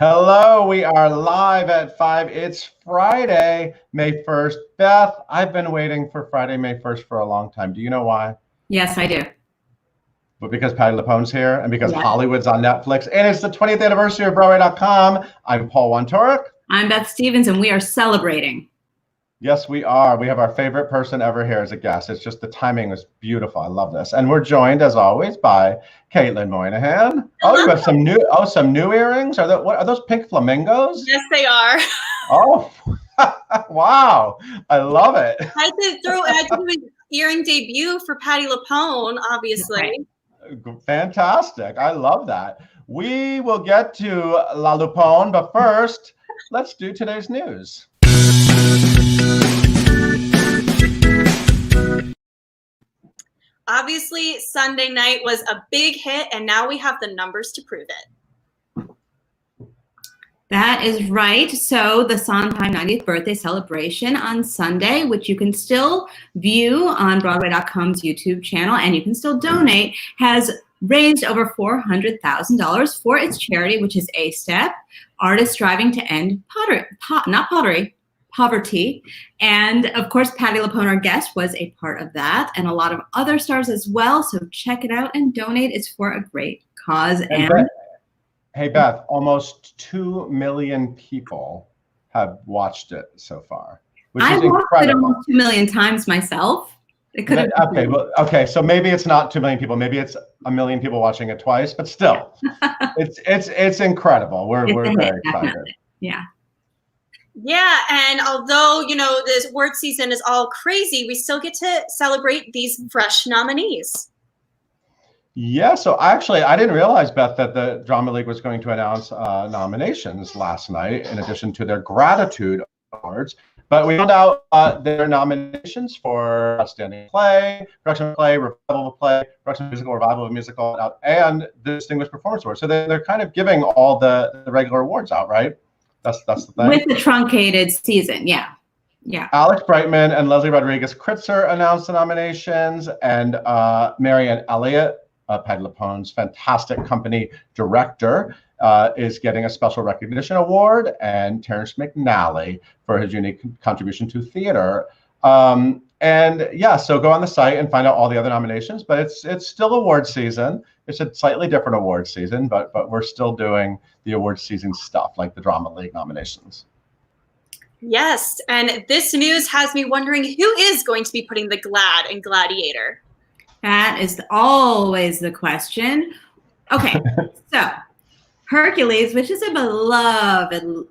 Hello, we are live at 5. It's Friday, May 1st. Beth, I've been waiting for Friday, May 1st for a long time. Do you know why? Yes, I do. But because Patti LuPone's here and because Yes. Hollywood's on Netflix and it's the 20th anniversary of Broadway.com. I'm Paul Wontorek. I'm Beth Stevens, and we are celebrating. Yes, we are. We have our favorite person ever here as a guest. It's just the timing was beautiful. I love this. And we're joined, as always, by Caitlin Moynihan. Oh, you have some new earrings? Are those pink flamingos? Yes, they are. Oh, wow. I love it. I had to do an earring debut for Patti LuPone, obviously. Fantastic. I love that. We will get to La LuPone, but first, let's do today's news. Obviously, Sunday night was a big hit, and now we have the numbers to prove it. That is right. So the Sondheim 90th birthday celebration on Sunday, which you can still view on Broadway.com's YouTube channel, and you can still donate, has raised over $400,000 for its charity, which is A Step, Artists Striving to End Poverty. And of course, Patti LuPone, our guest, was a part of that, and a lot of other stars as well. So check it out and donate. It's for a great cause. Hey, Beth, almost 2 million people have watched it so far, which is incredible. I've watched it almost 2 million times myself. It could have okay, so maybe it's not 2 million people. Maybe it's 1 million people watching it twice, but still, it's incredible. We're very excited. Yeah. Yeah, and although, this award season is all crazy, we still get to celebrate these fresh nominees. Yeah, so actually, I didn't realize, Beth, that the Drama League was going to announce nominations last night in addition to their Gratitude Awards. But we found out their nominations for Outstanding Play, Production of Play, Revival of a Play, Production of Musical, Revival of a Musical, and the Distinguished Performance Award. So they're kind of giving all the regular awards out, right? That's the thing. With the truncated season, yeah. Alex Brightman and Leslie Rodriguez Kritzer announced the nominations, and Marianne Elliott, Patti LuPone's fantastic company director, is getting a special recognition award, and Terrence McNally for his unique contribution to theater. And yeah, so go on the site and find out all the other nominations, but it's still award season. It's a slightly different award season, but we're still doing the award season stuff like the Drama League nominations. Yes, and this news has me wondering who is going to be putting the GLAAD in Gladiator. That is always the question. Okay, so Hercules, which is a beloved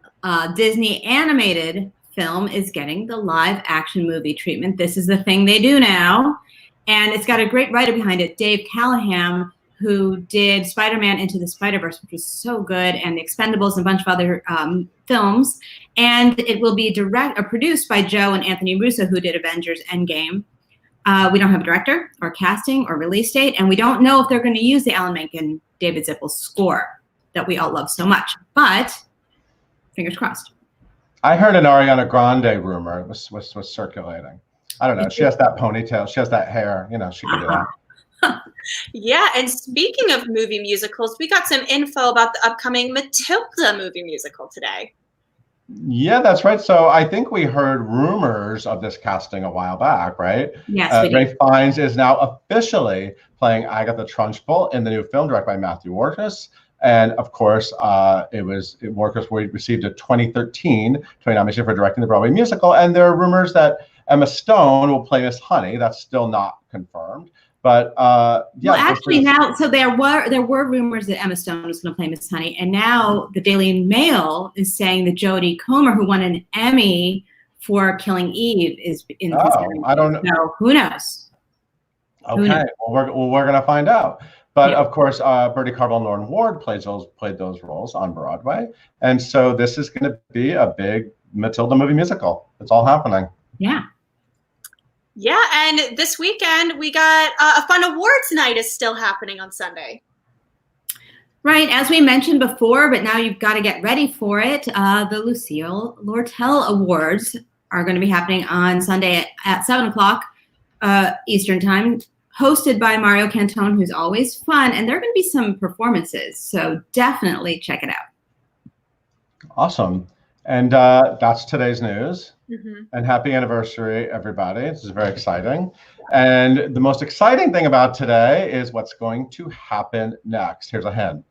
Disney animated film, is getting the live action movie treatment. This is the thing they do now. And it's got a great writer behind it, Dave Callahan, who did Spider-Man Into the Spider-Verse, which was so good, and The Expendables and a bunch of other films. And it will be produced by Joe and Anthony Russo, who did Avengers Endgame. We don't have a director or casting or release date, and we don't know if they're going to use the Alan Menken, David Zippel score that we all love so much. But fingers crossed. I heard an Ariana Grande rumor was circulating. I don't know. She has that ponytail. She has that hair. She can do that. Yeah, and speaking of movie musicals, we got some info about the upcoming Matilda movie musical today. Yeah, that's right. So I think we heard rumors of this casting a while back, right? Yes, we did. Ralph Fiennes is now officially playing Agatha Trunchbull in the new film directed by Matthew Warchus. And of course, Warchus received a 2013 Tony nomination for directing the Broadway musical. And there are rumors that Emma Stone will play Miss Honey. That's still not confirmed. But yeah. Well, actually, now, so there were rumors that Emma Stone was going to play Miss Honey, and now the Daily Mail is saying that Jodie Comer, who won an Emmy for Killing Eve, is in. I don't know. So who knows? Okay, well, we're going to find out. But of course, Bertie Carvel and Lauren Ward played those roles on Broadway, and so this is going to be a big Matilda movie musical. It's all happening. Yeah. Yeah, and this weekend we got a fun awards night is still happening on Sunday. Right, as we mentioned before, but now you've got to get ready for it. The Lucille Lortel Awards are going to be happening on Sunday at 7 o'clock Eastern Time, hosted by Mario Cantone, who's always fun, and there are going to be some performances, so definitely check it out. Awesome. And that's today's news. And happy anniversary, everybody. This is very exciting. And the most exciting thing about today is what's going to happen next. Here's a hint.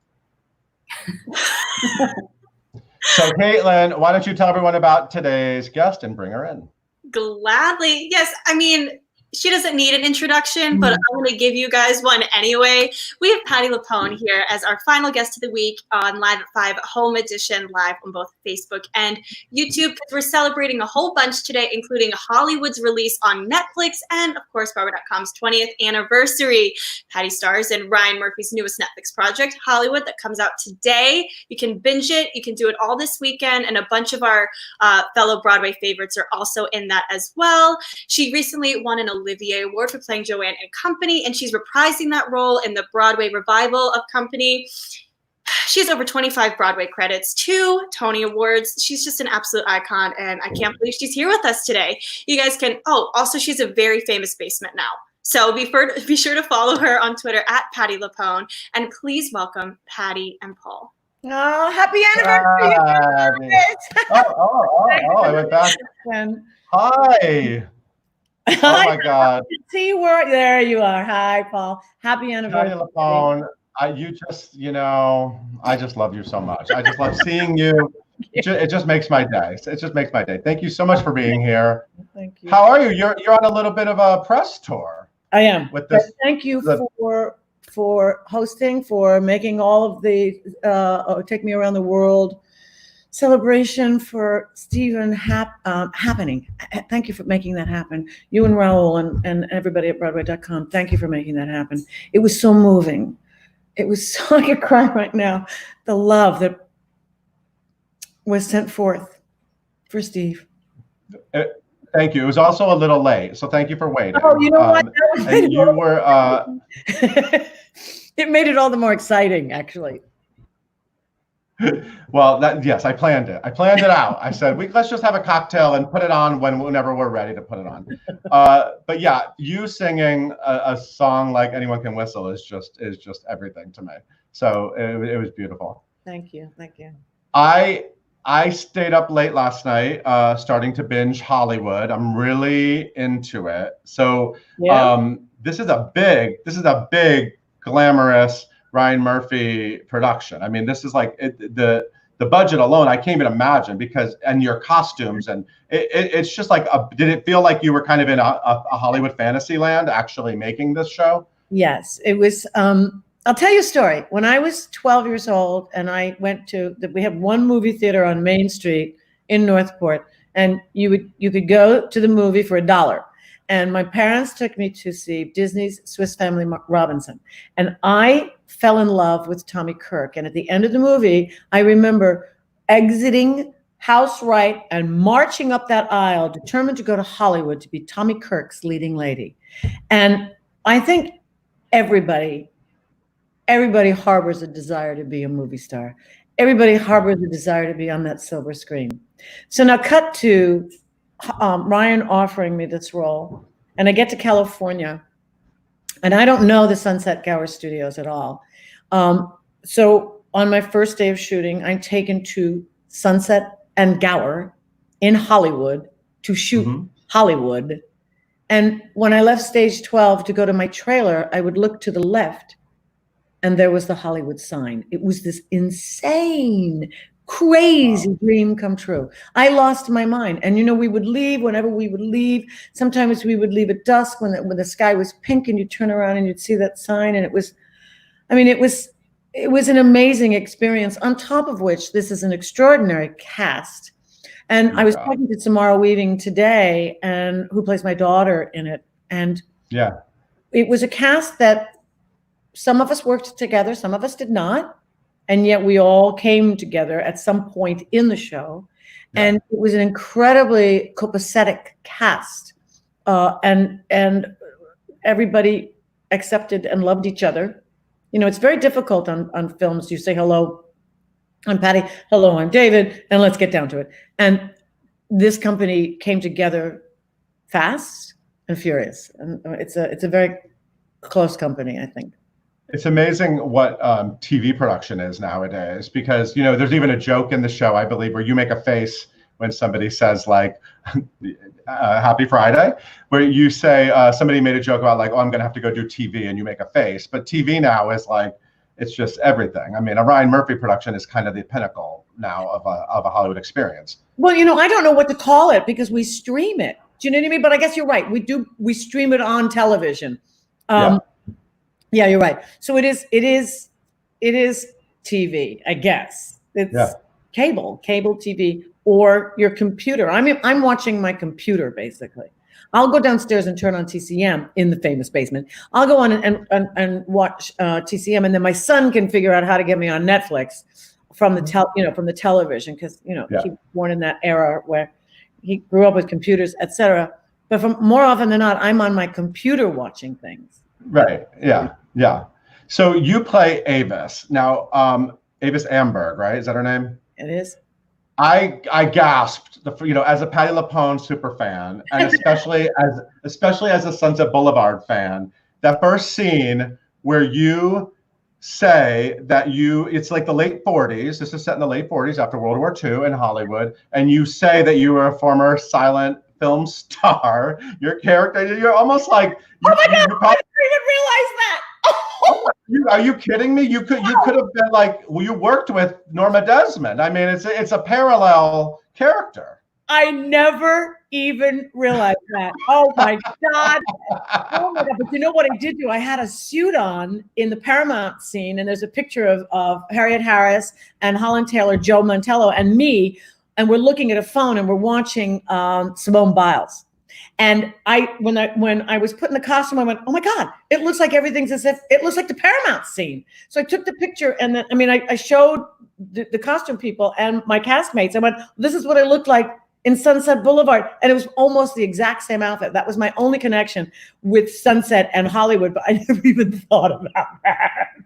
So Caitlin, why don't you tell everyone about today's guest and bring her in? Gladly. Yes, I mean, she doesn't need an introduction, but I'm going to give you guys one anyway. We have Patti LuPone here as our final guest of the week on Live at 5 Home Edition, live on both Facebook and YouTube, because we're celebrating a whole bunch today, including Hollywood's release on Netflix and, of course, Broadway.com's 20th anniversary. Patti stars in Ryan Murphy's newest Netflix project, Hollywood, that comes out today. You can binge it. You can do it all this weekend, and a bunch of our fellow Broadway favorites are also in that as well. She recently won an Olivier Award for playing Joanne in Company, and she's reprising that role in the Broadway revival of Company. She has over 25 Broadway credits, 2 Tony Awards. She's just an absolute icon, and I can't believe she's here with us today. You guys can, also she's a very famous basement now. So be sure to follow her on Twitter at Patti LuPone, and please welcome Patti and Paul. Oh, happy anniversary! I went back. Hi. Oh my God! See you were there. You are. Hi, Paul. Happy anniversary, Patti LuPone. I just love you so much. I just love seeing you. It just makes my day. It just makes my day. Thank you so much for being here. Thank you. How are you? You're on a little bit of a press tour. I am. With this, thank you for hosting, for making all of the Take Me Around the World celebration for Stephen happening. Thank you for making that happen. You and Raul and everybody at Broadway.com. Thank you for making that happen. It was so moving. It was so, I could cry right now. The love that was sent forth for Steve. Thank you. It was also a little late, so thank you for waiting. Oh, you know what? And you were. It made it all the more exciting, actually. Well, yes, I planned it. I planned it out. I said, let's just have a cocktail and put it on whenever we're ready to put it on. But yeah, you singing a song like Anyone Can Whistle is just everything to me. So it was beautiful. Thank you. Thank you. I stayed up late last night, starting to binge Hollywood. I'm really into it. So this is a big, glamorous Ryan Murphy production. I mean, this is like the budget alone. I can't even imagine and your costumes and it's just like did it feel like you were kind of in a Hollywood fantasy land actually making this show? Yes, it was. I'll tell you a story. When I was 12 years old and I went we have one movie theater on Main Street in Northport, and you could go to the movie for $1. And my parents took me to see Disney's Swiss Family Robinson. And I fell in love with Tommy Kirk. And at the end of the movie, I remember exiting House Right and marching up that aisle, determined to go to Hollywood to be Tommy Kirk's leading lady. And I think everybody harbors a desire to be a movie star. Everybody harbors a desire to be on that silver screen. So now cut to Ryan offering me this role, and I get to California, and I don't know the Sunset Gower Studios at all. So on my first day of shooting, I'm taken to Sunset and Gower in Hollywood to shoot Hollywood. And when I left stage 12 to go to my trailer, I would look to the left, and there was the Hollywood sign. It was this insane, crazy dream come true. I lost my mind. And, we would leave whenever we would leave. Sometimes we would leave at dusk when the sky was pink and you'd turn around and you'd see that sign. And it was an amazing experience, on top of which this is an extraordinary cast. And I was talking to Samara Weaving today, and who plays my daughter in it. And it was a cast that some of us worked together, some of us did not. And yet we all came together at some point in the show. Yeah. And it was an incredibly copacetic cast. And everybody accepted and loved each other. It's very difficult on films. You say, hello, I'm Patti. Hello, I'm David. And let's get down to it. And this company came together fast and furious. And it's a very close company, I think. It's amazing what TV production is nowadays, because there's even a joke in the show, I believe, where you make a face when somebody says like happy Friday, where you say somebody made a joke about like, oh, I'm gonna have to go do TV, and you make a face. But TV now is like, it's just everything. I mean, a Ryan Murphy production is kind of the pinnacle now of a Hollywood experience. Well, I don't know what to call it because we stream it. Do you know what I mean? But I guess you're right. We stream it on television. Yeah, you're right. So it is TV, I guess. It's cable TV or your computer. I'm watching my computer basically. I'll go downstairs and turn on TCM in the famous basement. I'll go on and watch TCM, and then my son can figure out how to get me on Netflix from the from the television, because he was born in that era where he grew up with computers, etc. But more often than not, I'm on my computer watching things. Right. Yeah. So you play Avis now. Avis Amberg, right? Is that her name? It is. I gasped, as a Patti LuPone super fan, and especially as a Sunset Boulevard fan. That first scene where you say that it's like the late 40s. This is set in the late 40s after World War II in Hollywood, and you say that you were a former silent film star. Your character, you're almost like. Oh my God! I didn't even realize that. Are you kidding me? You could have been like, you worked with Norma Desmond. I mean, it's a parallel character. I never even realized that. Oh my God. Oh my God. But you know what I did do? I had a suit on in the Paramount scene, and there's a picture of Harriet Harris and Holland Taylor, Joe Mantello, and me, and we're looking at a phone and we're watching Simone Biles. And when I was put in the costume, I went, oh my God, it looks like everything's it looks like the Paramount scene. So I took the picture, and then, I showed the costume people and my castmates. I went, this is what I looked like in Sunset Boulevard. And it was almost the exact same outfit. That was my only connection with Sunset and Hollywood, but I never even thought about that.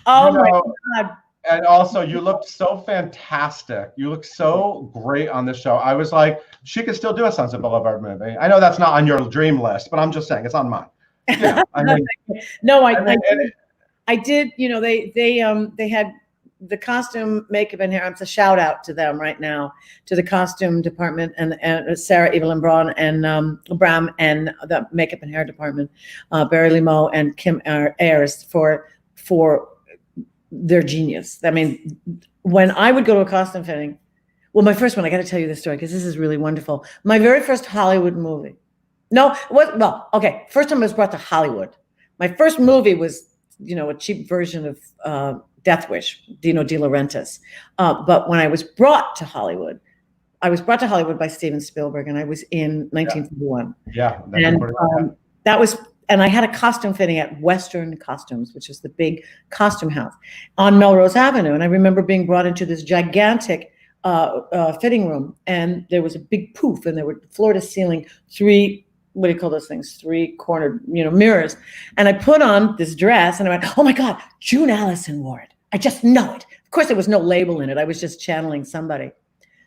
Oh my God. And also, you looked so fantastic. You look so great on this show. I was like, she could still do a Sunset Boulevard movie. I know that's not on your dream list, but I'm just saying it's on mine. Yeah, I did. They had the costume, makeup, and hair. It's a shout out to them right now, to the costume department and Sarah Evelyn Braun and Bram, and the makeup and hair department, Barry Limo and Kim Ayers for their genius. I mean, when I would go to a costume fitting, well, my first one, I got to tell you this story because this is really wonderful. My very first Hollywood movie. First time I was brought to Hollywood. My first movie was, a cheap version of Death Wish, Dino De Laurentiis. But when I was brought to Hollywood, by Steven Spielberg, and I was in 1941. Yeah. And that was. And I had a costume fitting at Western Costumes, which is the big costume house on Melrose Avenue. And I remember being brought into this gigantic fitting room, and there was a big poof, and there were floor to ceiling three cornered, mirrors. And I put on this dress, and I went, oh my God, June Allison wore it. I just know it. Of course, there was no label in it. I was just channeling somebody.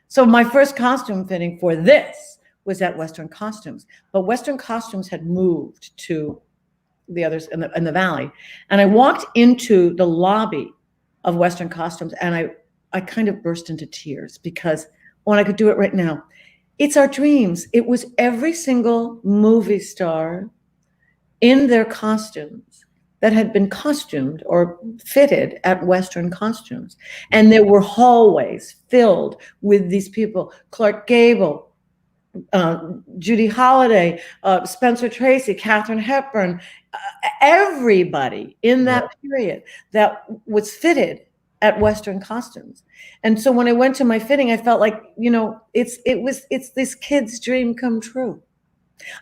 So my first costume fitting for this was at Western Costumes, but Western Costumes had moved to the others in the Valley. And I walked into the lobby of Western Costumes, and I kind of burst into tears, because when I could do it right now, it's our dreams. It was every single movie star in their costumes that had been costumed or fitted at Western Costumes. And there were hallways filled with these people: Clark Gable, Judy Holliday, Spencer Tracy, Katharine Hepburn, everybody in that period that was fitted at Western Costumes. And so when I went to my fitting, I felt like, it's this kid's dream come true.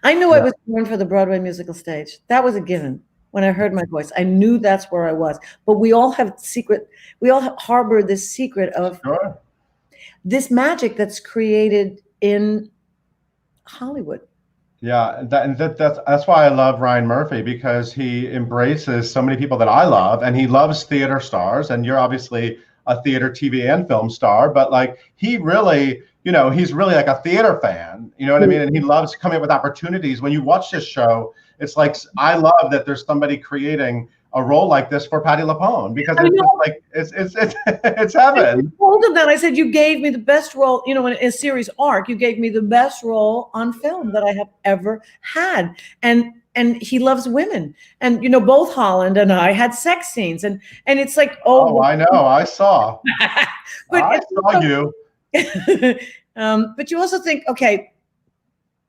I knew I was born for the Broadway musical stage. That was a given. When I heard my voice, I knew that's where I was. But we all harbor this secret of this magic that's created in Hollywood. Yeah, that's why I love Ryan Murphy, because he embraces so many people that I love, and he loves theater stars. And you're obviously a theater, TV, and film star, but like he really, he's really like a theater fan. You know what I mean? And he loves coming up with opportunities. When you watch this show, it's like, I love that there's somebody creating a role like this for Patti LuPone, because I it's know. just like it's heaven. I told him that. I said, you gave me the best role, in a series arc, you gave me the best role on film that I have ever had. And he loves women. And both Holland and I had sex scenes, and it's like, Oh, I know, I saw. But I saw you. But you also think, okay,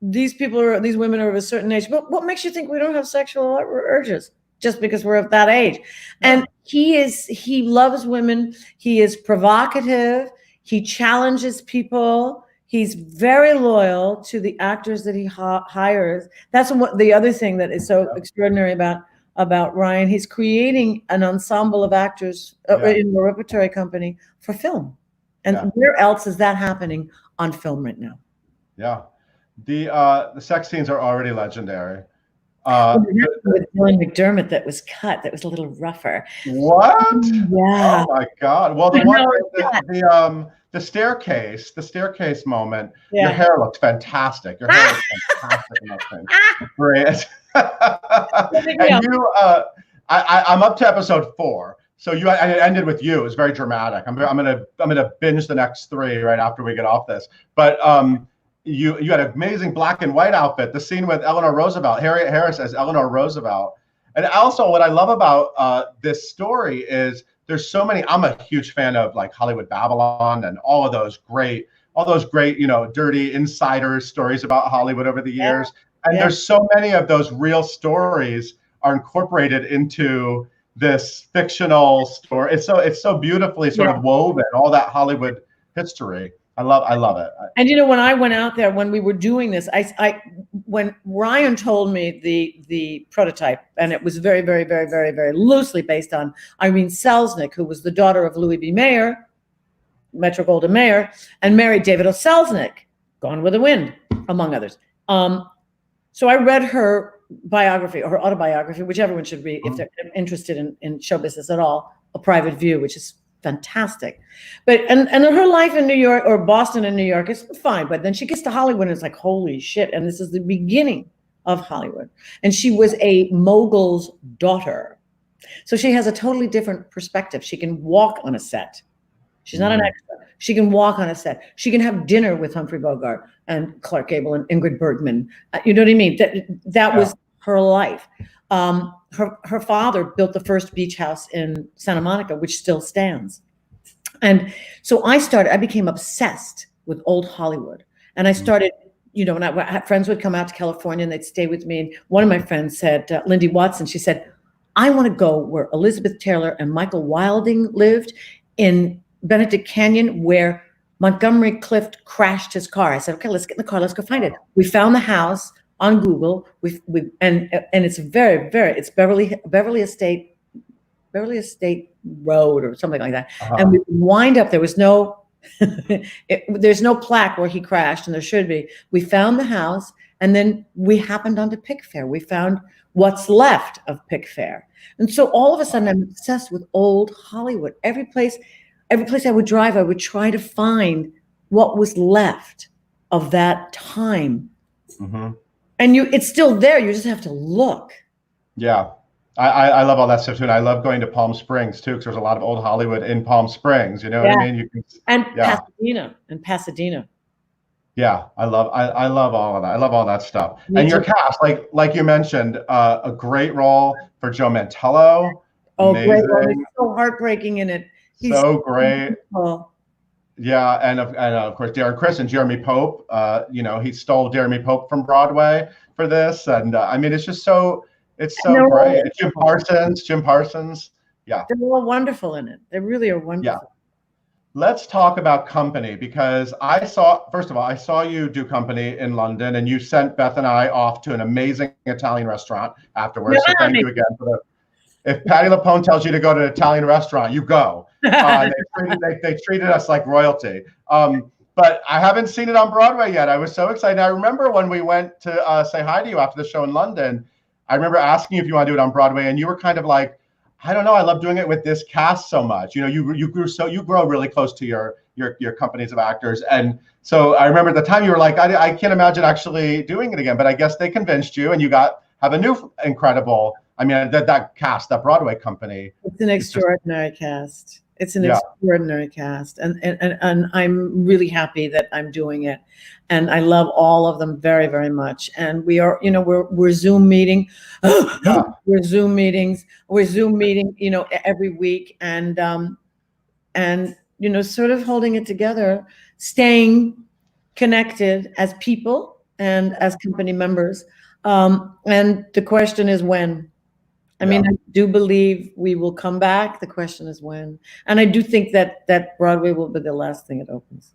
these women are of a certain age, but what makes you think we don't have sexual urges just because we're of that age? And he loves women. He is provocative. He challenges people. He's very loyal to the actors that he hires. That's the other thing that is so extraordinary about Ryan. He's creating an ensemble of actors in the repertory company for film. And where else is that happening on film right now? Yeah. The sex scenes are already legendary. With Dylan McDermott that was cut, that was a little rougher. What? Yeah. Oh my God. Well, the staircase moment, your hair looked fantastic. Your hair looked fantastic in those things. Great. And I'm up to episode 4. So it ended with you. It was very dramatic. I'm gonna binge the next 3 right after we get off this. But you had an amazing black and white outfit. The scene with Eleanor Roosevelt, Harriet Harris as Eleanor Roosevelt. And also what I love about this story is there's so many. I'm a huge fan of like Hollywood Babylon and all those great, dirty insider stories about Hollywood over the years. And there's so many of those real stories are incorporated into this fictional story. It's so beautifully sort of woven, all that Hollywood history. I love it. And when I went out there, when we were doing this, when Ryan told me the prototype, and it was very, very, very, very, very loosely based on Irene Selznick, who was the daughter of Louis B. Mayer, Metro-Goldwyn-Mayer, and married David O. Selznick, Gone with the Wind, among others. So I read her biography, or her autobiography, which everyone should read if they're interested in show business at all, A Private View, which is fantastic. But and her life in New York or Boston and New York is fine, but then she gets to Hollywood and it's like, holy shit. And this is the beginning of Hollywood. And she was a mogul's daughter. So she has a totally different perspective. She can walk on a set. She's not an extra. She can walk on a set. She can have dinner with Humphrey Bogart and Clark Gable and Ingrid Bergman. You know what I mean? That was her life. Her father built the first beach house in Santa Monica, which still stands. And so I became obsessed with old Hollywood. And I started, when friends would come out to California and they'd stay with me. And one of my friends said, Lindy Watson, she said, I want to go where Elizabeth Taylor and Michael Wilding lived in Benedict Canyon, where Montgomery Clift crashed his car. I said, okay, let's get in the car. Let's go find it. We found the house on Google. And it's very, very, it's Beverly Estate Road or something like that. And we wind up, there was no, there's no plaque where he crashed, and there should be. We found the house, and then we happened onto Pickfair. We found what's left of Pickfair. And so all of a sudden I'm obsessed with old Hollywood. Every place I would drive, I would try to find what was left of that time. And it's still there. You just have to look. Yeah. I love all that stuff too. And I love going to Palm Springs too, because there's a lot of old Hollywood in Palm Springs. You know what I mean? Pasadena. Yeah, I love all of that. I love all that stuff. And your cast, like you mentioned, a great role for Joe Mantello. Oh, great role. He's so heartbreaking in it. He's so great. Beautiful. Yeah, and of course Darren Criss and Jeremy Pope. He stole Jeremy Pope from Broadway for this, and I mean, it's just so great. Jim Parsons. Yeah, they're all wonderful in it. They really are wonderful. Yeah. Let's talk about Company, because I saw you do Company in London, and you sent Beth and I off to an amazing Italian restaurant afterwards. So thank you again for if Patti LuPone tells you to go to an Italian restaurant, you go. They treated us like royalty. But I haven't seen it on Broadway yet. I was so excited. I remember when we went to say hi to you after the show in London, I remember asking you if you want to do it on Broadway, and you were kind of like, I don't know, I love doing it with this cast so much. You grow really close to your companies of actors. And so I remember at the time you were like, I can't imagine actually doing it again, but I guess they convinced you, and you have a new incredible, I mean, that cast, that Broadway company. It's an extraordinary cast. It's an extraordinary cast, and I'm really happy that I'm doing it, and I love all of them very, very much. And we are, we're Zoom meeting, we're Zoom meeting, every week, and sort of holding it together, staying connected as people and as company members. And the question is when. I mean, I do believe we will come back. The question is when. And I do think that Broadway will be the last thing it opens.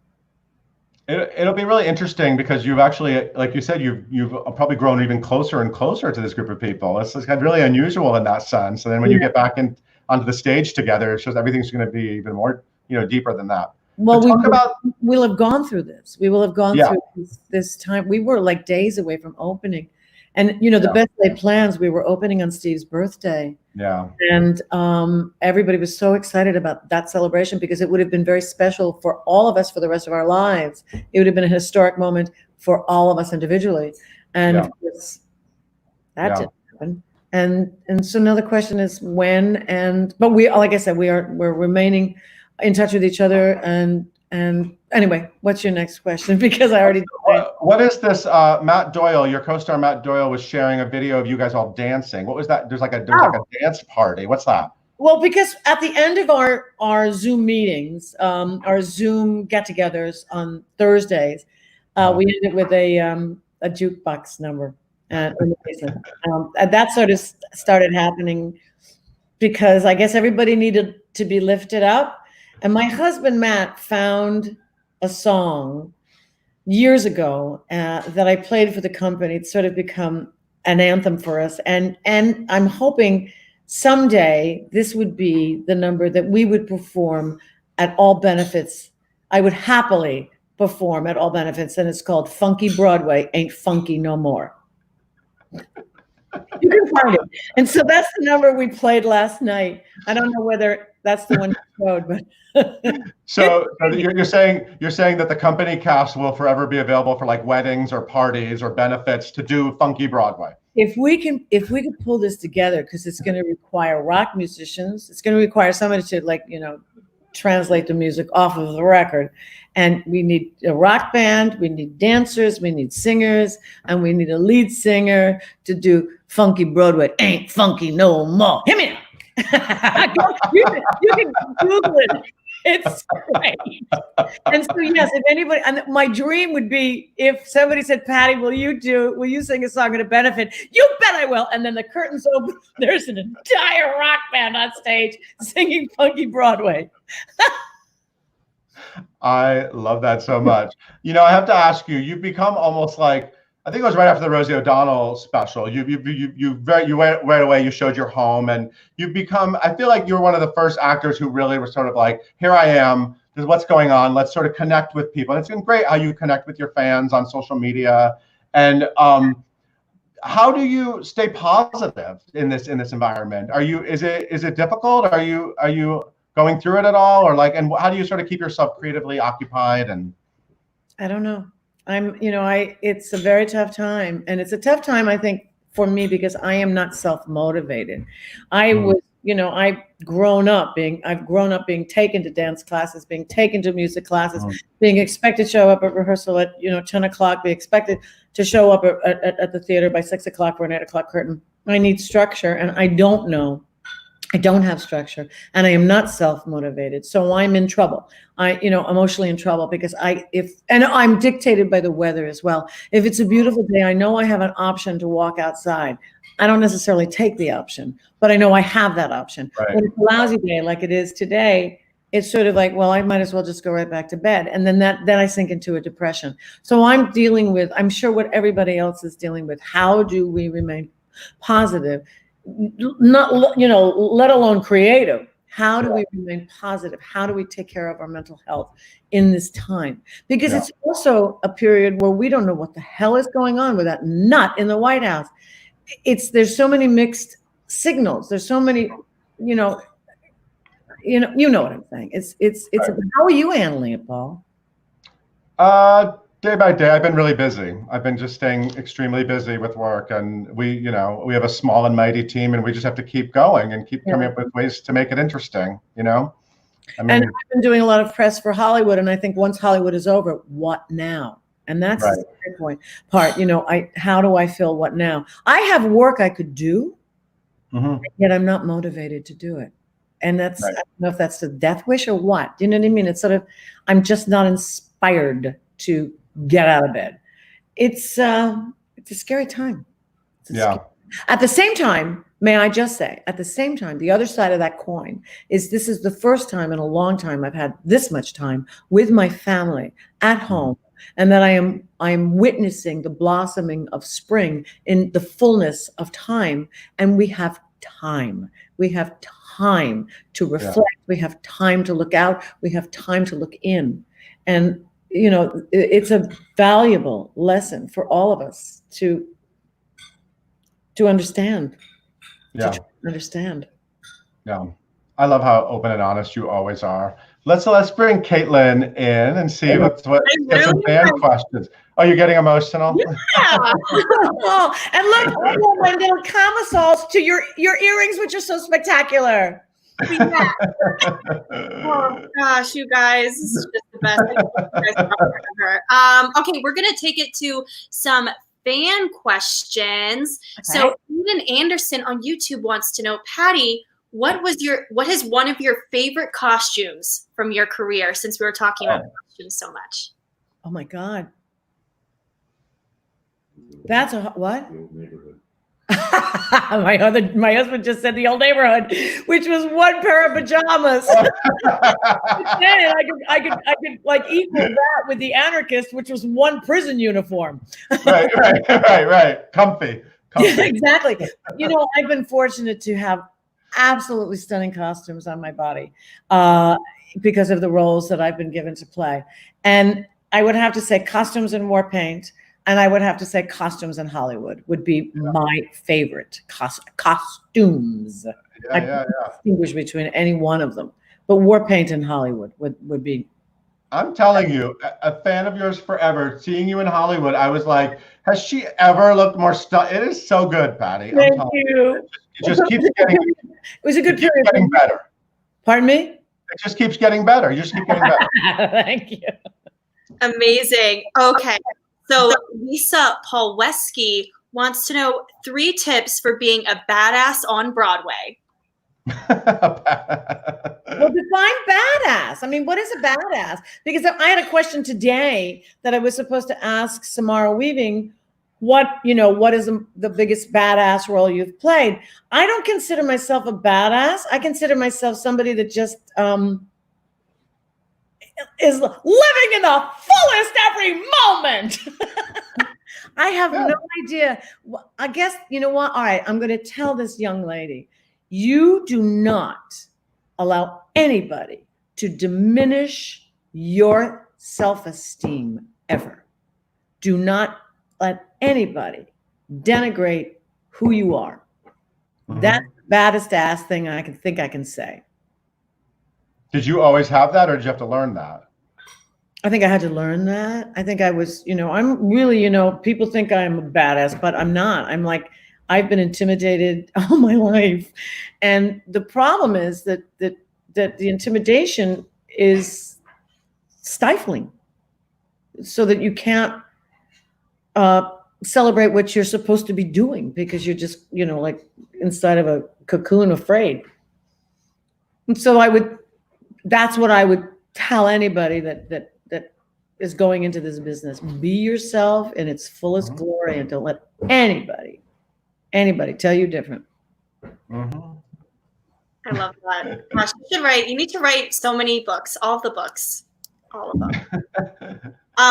It'll be really interesting because you've actually, like you said, you've probably grown even closer and closer to this group of people. It's kind of really unusual in that sense. And then when you get back onto the stage together, it shows everything's going to be even more, deeper than that. Well, we'll have gone through this. We will have gone through this time. We were like days away from opening. And, the best laid plans, we were opening on Steve's birthday. Yeah. And everybody was so excited about that celebration because it would have been very special for all of us for the rest of our lives. It would have been a historic moment for all of us individually. And of course, that didn't happen. And so now the question is when, but we, like I said, we're remaining in touch with each other. And anyway, what's your next question? Because I already. What is this? Matt Doyle, your co-star Matt Doyle, was sharing a video of you guys all dancing. What was that? There's like a dance party. What's that? Well, because at the end of our Zoom meetings, our Zoom get-togethers on Thursdays, we ended with a jukebox number. And that sort of started happening because I guess everybody needed to be lifted up. And my husband, Matt, found a song years ago that I played for the company. It's sort of become an anthem for us. And I'm hoping someday this would be the number that we would perform at all benefits. I would happily perform at all benefits. And it's called Funky Broadway Ain't Funky No More. You can find it. And so that's the number we played last night. I don't know whether that's the one you showed, but so you're saying that the company cast will forever be available for like weddings or parties or benefits to do Funky Broadway. If we can pull this together, because it's going to require rock musicians, it's going to require somebody to translate the music off of the record. And we need a rock band, we need dancers, we need singers, and we need a lead singer to do Funky Broadway Ain't Funky No More. Hit me. You can Google it. It's great. And so, yes, if anybody, and my dream would be if somebody said, Patti, will you sing a song at a benefit? You bet I will. And then the curtains open. There's an entire rock band on stage singing Funky Broadway. I love that so much. I have to ask you, you've become almost like, I think it was right after the Rosie O'Donnell special. You went right away. You showed your home, and you've become. I feel like you're one of the first actors who really were sort of like, here I am. This is what's going on. Let's sort of connect with people. And it's been great how you connect with your fans on social media. And how do you stay positive in this environment? Is it difficult? Are you going through it at all, or and how do you sort of keep yourself creatively occupied? And I don't know. It's a very tough time, and it's a tough time, I think, for me because I am not self-motivated. I've grown up being taken to dance classes, being taken to music classes, being expected to show up at rehearsal at 10 o'clock, be expected to show up at the theater by 6 o'clock for an 8 o'clock curtain. I need structure, and I don't have structure, and I am not self-motivated. So I'm in trouble. Emotionally in trouble because I'm dictated by the weather as well. If it's a beautiful day, I know I have an option to walk outside. I don't necessarily take the option, but I know I have that option. Right. When it's a lousy day like it is today, it's sort of like, well, I might as well just go right back to bed. And then I sink into a depression. So I'm dealing with, I'm sure what everybody else is dealing with. How do we remain positive? Not, let alone creative. How do we remain positive? How do we take care of our mental health in this time? Because it's also a period where we don't know what the hell is going on with that nut in the White House. There's so many mixed signals. There's so many, you know what I'm saying. It's how are you handling it, Paul? Day by day, I've been really busy. I've been just staying extremely busy with work, and we have a small and mighty team, and we just have to keep going and keep coming up with ways to make it interesting. I mean, and I've been doing a lot of press for Hollywood, and I think once Hollywood is over, what now? And that's the point part. How do I feel what now? I have work I could do, yet I'm not motivated to do it. And that's, I don't know if that's a death wish or what. Do you know what I mean? It's sort of, I'm just not inspired to get out of bed. It's a scary time. At the same time, may I just say, at the same time, the other side of that coin is this is the first time in a long time I've had this much time with my family at home, and that I am witnessing the blossoming of spring in the fullness of time. And we have time. We have time to reflect. We have time to look out. We have time to look in. And it's a valuable lesson for all of us to understand. Yeah. To understand. Yeah. I love how open and honest you always are. Let's bring Caitlin in and see get some fan questions. Oh, you're getting emotional? Yeah. Oh, and look, all my little camisoles to your earrings, which are so spectacular. Yeah. Oh gosh, you guys, this is just the best. Okay, we're gonna take it to some fan questions. Okay. So Eden Anderson on YouTube wants to know, Patti, what is one of your favorite costumes from your career, since we were talking about costumes so much? Oh my God. That's a what? my husband just said The Old Neighborhood, which was one pair of pajamas. Then I could like equal that with The Anarchist, which was one prison uniform. Right. Comfy. Yeah, exactly. I've been fortunate to have absolutely stunning costumes on my body because of the roles that I've been given to play. And I would have to say costumes in war paint, and I would have to say costumes in Hollywood would be my favorite costumes. I can't distinguish between any one of them, but war paint in Hollywood would be. I'm telling you, a fan of yours forever. Seeing you in Hollywood, I was like, has she ever looked more stunning? It is so good, Patti. Thank you. It just keeps getting. It was a good period. Getting better. Pardon me? It just keeps getting better. You just keep getting better. Thank you. Amazing. Okay. So Lisa Paulweski wants to know 3 tips for being a badass on Broadway. Well, define badass. I mean, what is a badass? Because I had a question today that I was supposed to ask Samara Weaving. What is the biggest badass role you've played? I don't consider myself a badass. I consider myself somebody that just is living in the fullest every moment. I have no idea. I guess, you know what? All right, I'm going to tell this young lady, you do not allow anybody to diminish your self-esteem ever. Do not let anybody denigrate who you are. That's the baddest ass thing I can say. Did you always have that, or did you have to learn that? I think I had to learn that. I think I was, I'm really, people think I'm a badass, but I'm not. I'm like, I've been intimidated all my life. And the problem is that the intimidation is stifling, so that you can't celebrate what you're supposed to be doing, because you're just, like inside of a cocoon afraid. And so that's what I would tell anybody that is going into this business. Be yourself in its fullest glory, and don't let anybody tell you different. I love that. Gosh, you need to write so many books, all of them.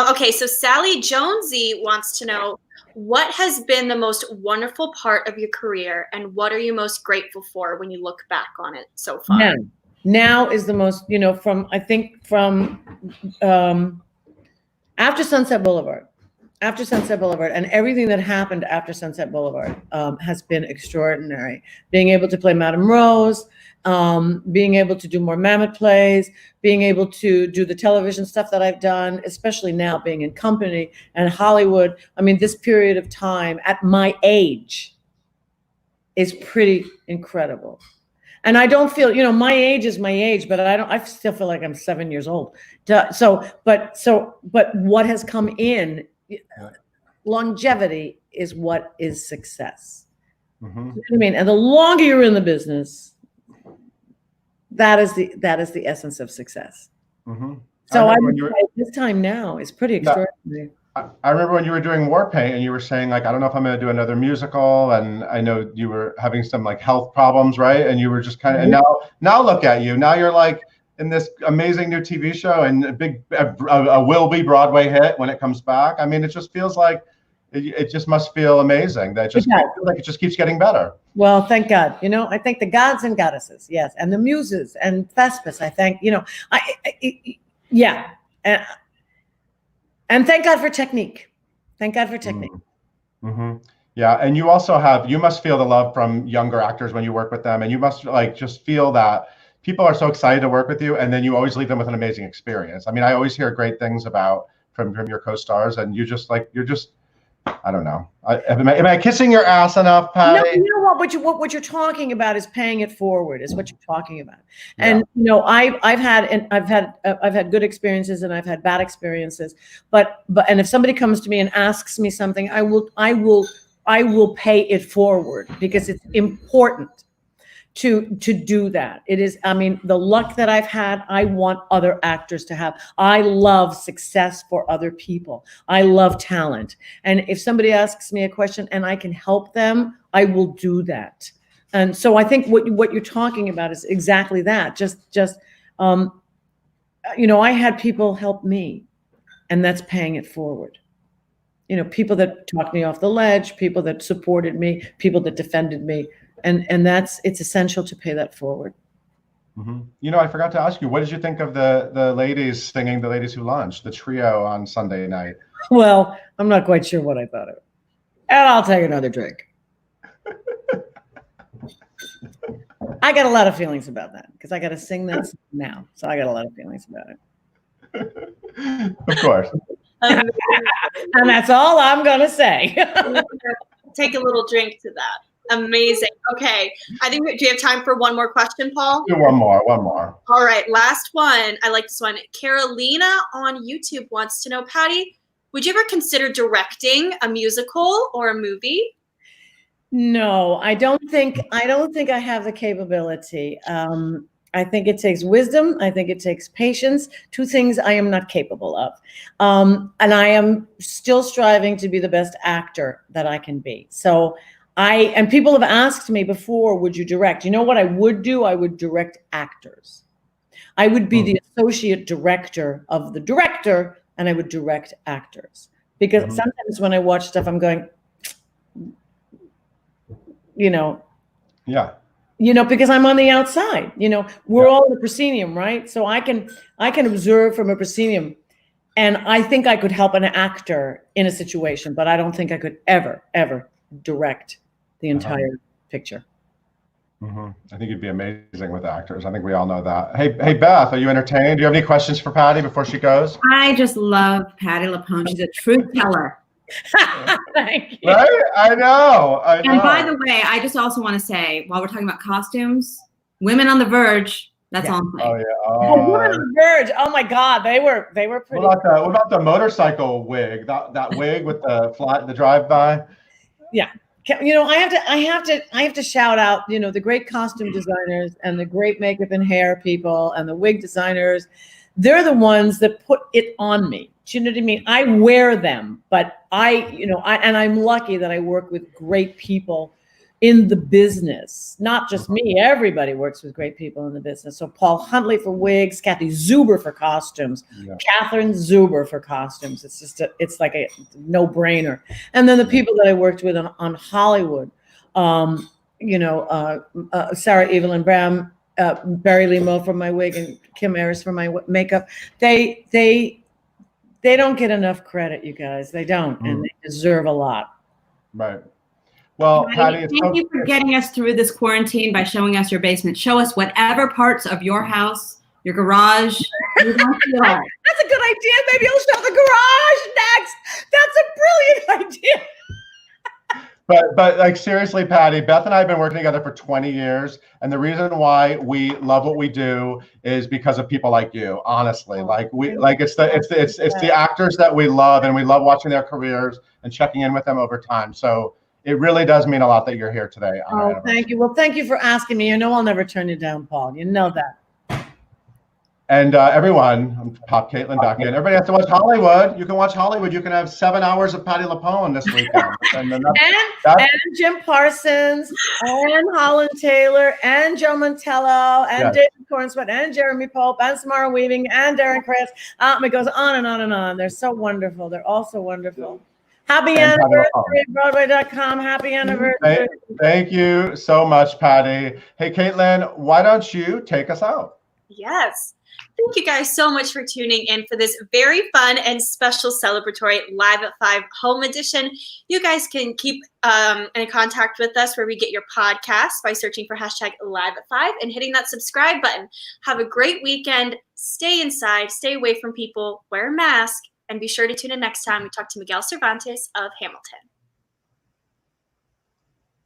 Okay, so Sally Jonesy wants to know, what has been the most wonderful part of your career, and what are you most grateful for when you look back on it so far? Now is the most, from after Sunset Boulevard, after Sunset Boulevard, and everything that happened after Sunset Boulevard has been extraordinary. Being able to play Madame Rose, being able to do more Mammoth plays, being able to do the television stuff that I've done, especially now being in company and Hollywood. I mean, this period of time at my age is pretty incredible. And I don't feel, my age is my age, but I still feel like I'm 7 years old. But what has come in, longevity is what is success. Mm-hmm. You know what I mean? And the longer you're in the business, that is the essence of success. Mm-hmm. So I would say this time now is pretty extraordinary. I remember when you were doing War Paint and you were saying, like, I don't know if I'm going to do another musical. And I know you were having some like health problems, right? And you were just kind of, and now look at you. Now you're like in this amazing new TV show and a will be Broadway hit when it comes back. I mean, it just feels like, it just must feel amazing. That just feels like it just keeps getting better. Well, thank God. I thank the gods and goddesses, yes, and the muses and Thespis. I thank, yeah. And thank God for technique. Thank God for technique. Mm-hmm. Yeah, and you must feel the love from younger actors when you work with them, and you must like just feel that people are so excited to work with you, and then you always leave them with an amazing experience. I mean, I always hear great things from your co-stars, and you're just I don't know. Am I kissing your ass enough, Patti? No, you know what you're talking about is paying it forward. Is what you're talking about. And I've had good experiences and I've had bad experiences. But if somebody comes to me and asks me something, I will pay it forward because it's important to do that. It is, I mean, the luck that I've had, I want other actors to have. I love success for other people. I love talent. And if somebody asks me a question and I can help them, I will do that. And so I think what you're talking about is exactly that. I had people help me, and that's paying it forward. People that talked me off the ledge, people that supported me, people that defended me. And it's essential to pay that forward. Mm-hmm. I forgot to ask you, what did you think of the ladies singing The Ladies Who Lunch, the trio on Sunday night? Well, I'm not quite sure what I thought of it. And I'll take another drink. I got a lot of feelings about that because I got to sing that now. So I got a lot of feelings about it. Of course. And that's all I'm going to say. Take a little drink to that. Amazing. Okay. Do you have time for one more question, Paul? Do one more. All right. Last one. I like this one. Carolina on YouTube wants to know, Patti, would you ever consider directing a musical or a movie? No, I don't think I have the capability. I think it takes wisdom. I think it takes patience. Two things I am not capable of. And I am still striving to be the best actor that I can be. So and people have asked me before, would you direct? You know what I would do? I would direct actors. I would be the associate director of the director, and I would direct actors. Because sometimes when I watch stuff, I'm going, because I'm on the outside, we're all in the proscenium, right? So I can observe from a proscenium, and I think I could help an actor in a situation, but I don't think I could ever direct the entire picture. Mm-hmm. I think you'd be amazing with actors. I think we all know that. Hey, Beth, are you entertained? Do you have any questions for Patti before she goes? I just love Patti LuPone. She's a truth teller. Thank you. Right? I know. And by the way, I just also want to say, while we're talking about costumes, Women on the Verge, that's all I'm saying. Oh, yeah. Women on the Verge. Oh, my God. They were pretty. What about the motorcycle wig? That wig with the drive-by? Yeah. I have to shout out, the great costume designers and the great makeup and hair people and the wig designers. They're the ones that put it on me. Do you know what I mean? I wear them, but and I'm lucky that I work with great people in the business. Not just me, everybody works with great people in the business. So Paul Huntley for wigs, Kathy Zuber for costumes, Catherine Zuber for costumes. It's like a no-brainer. And then the people that I worked with on Hollywood, Sarah Evelyn Brown, Barry Lee Moe for my wig, and Kim Ayers for my makeup. They They don't get enough credit, you guys. They don't, and they deserve a lot. Right. Well, Patti, thank you for getting us through this quarantine by showing us your basement. Show us whatever parts of your house, your garage. That's a good idea. Maybe you'll show the garage next. That's a brilliant idea. But like seriously, Patti, Beth and I have been working together for 20 years, and the reason why we love what we do is because of people like you. Honestly, it's the actors that we love, and we love watching their careers and checking in with them over time. So it really does mean a lot that you're here today. Oh, thank you. Well, thank you for asking me. You know I'll never turn you down, Paul. You know that. And everyone, I'm Pop Caitlin back in. Everybody has to watch Hollywood. You can watch Hollywood. You can have 7 hours of Patti LuPone this weekend. and Jim Parsons, and Holland Taylor, and Joe Mantello, and David Cornswet, and Jeremy Pope, and Samara Weaving, and Darren Criss. It goes on and on and on. They're so wonderful. They're all so wonderful. Happy anniversary, Broadway.com. Happy anniversary. Thank you so much, Patti. Hey, Caitlin, why don't you take us out? Yes. Thank you guys so much for tuning in for this very fun and special celebratory Live at 5 home edition. You guys can keep in contact with us where we get your podcasts by searching for hashtag Live at 5 and hitting that subscribe button. Have a great weekend. Stay inside. Stay away from people. Wear a mask. And be sure to tune in next time we talk to Miguel Cervantes of Hamilton.